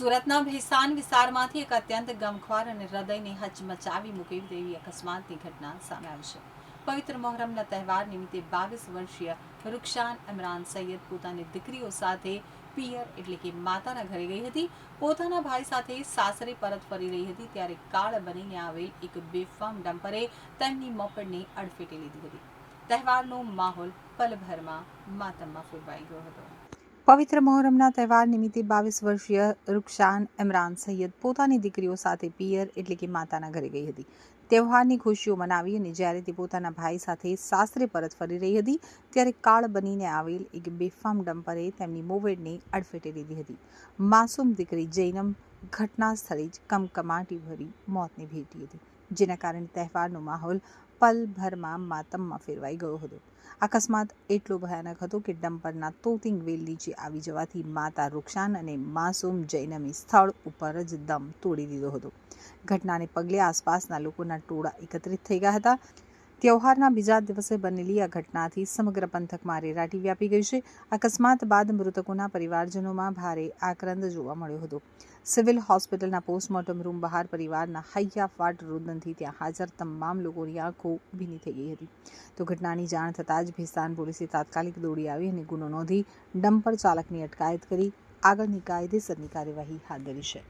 સુરતના ભેસાન વિસ્તારમાંથી એક અત્યંત ગમખ્વાર અને હૃદયને હચમચાવી મૂકે તેવી અકસ્માતની ઘટના સામે આવી છે. પવિત્ર મોહરમના તહેવાર નિમિત્તે 22 વર્ષીય રૂક્ષાન ઇમરાન સૈયદ પોતાની દીકરીઓ સાથે પિયર એટલે કે માતાના ઘરે ગઈ હતી. પોતાના ભાઈ સાથે સાસરે પરત ફરી રહી હતી ત્યારે કાળ બનીને આવેલ એક બેફામ ડમ્પરે તેમની મોપેડને અડફેટે લીધી હતી. તહેવારનો માહોલ પલભરમાં માતમમાં ફેરવાઈ ગયો હતો. પવિત્ર મોહરમના તહેવાર નિમિત્તે 22 વર્ષીય રૂક્ષાન ઇમરાન સૈયદ પોતાની દીકરીઓ સાથે પિયર એટલે કે માતાના ઘરે ગઈ હતી. તહેવારની ખુશીઓ મનાવી અને જ્યારે તે પોતાના ભાઈ સાથે સાસરે પરત ફરી રહી હતી ત્યારે કાળ બનીને આવેલ એક બેફામ ડમ્પરે તેમની મોપેડને અડફેટે લીધી હતી. માસૂમ દીકરી જૈનમ ઘટના સ્થળે જ કમકમાટી ભરી મોતને ભેટી હતી, જેના કારણે તહેવારનો માહોલ પલભરમાં માતમમાં ફેરવાઈ ગયો હતો. અકસ્માત એટલો ભયાનક હતો કે ડમ્પરના તોતિંગ વેલ નીચે આવી જવાથી માતા રૂક્ષાન અને માસૂમ જૈનમે સ્થળ ઉપર જ દમ તોડી દીધો હતો. ઘટનાને પગલે આસપાસના લોકોના ટોળા એકત્રિત થઈ ગયા હતા. તહેવારના બીજા દિવસે બનેલી આ ઘટનાથી સમગ્ર પંથકમાં રેરાટી વ્યાપી ગઈ છે. અકસ્માત બાદ મૃતકોના પરિવારજનોમાં ભારે આક્રંદ જોવા મળ્યો હતો. સિવિલ હોસ્પિટલના પોસ્ટમોર્ટમ રૂમ બહાર પરિવારના હૈયાફાટ રુદનથી ત્યાં હાજર તમામ લોકોની આંખો ભીની થઈ ગઈ હતી. તો ઘટનાની જાણ થતાં જ ભેસ્તાન પોલીસે તાત્કાલિક દોડી આવી અને ગુનો નોંધી ડમ્પર ચાલકની અટકાયત કરી આગળની કાયદેસરની કાર્યવાહી હાથ ધરી છે.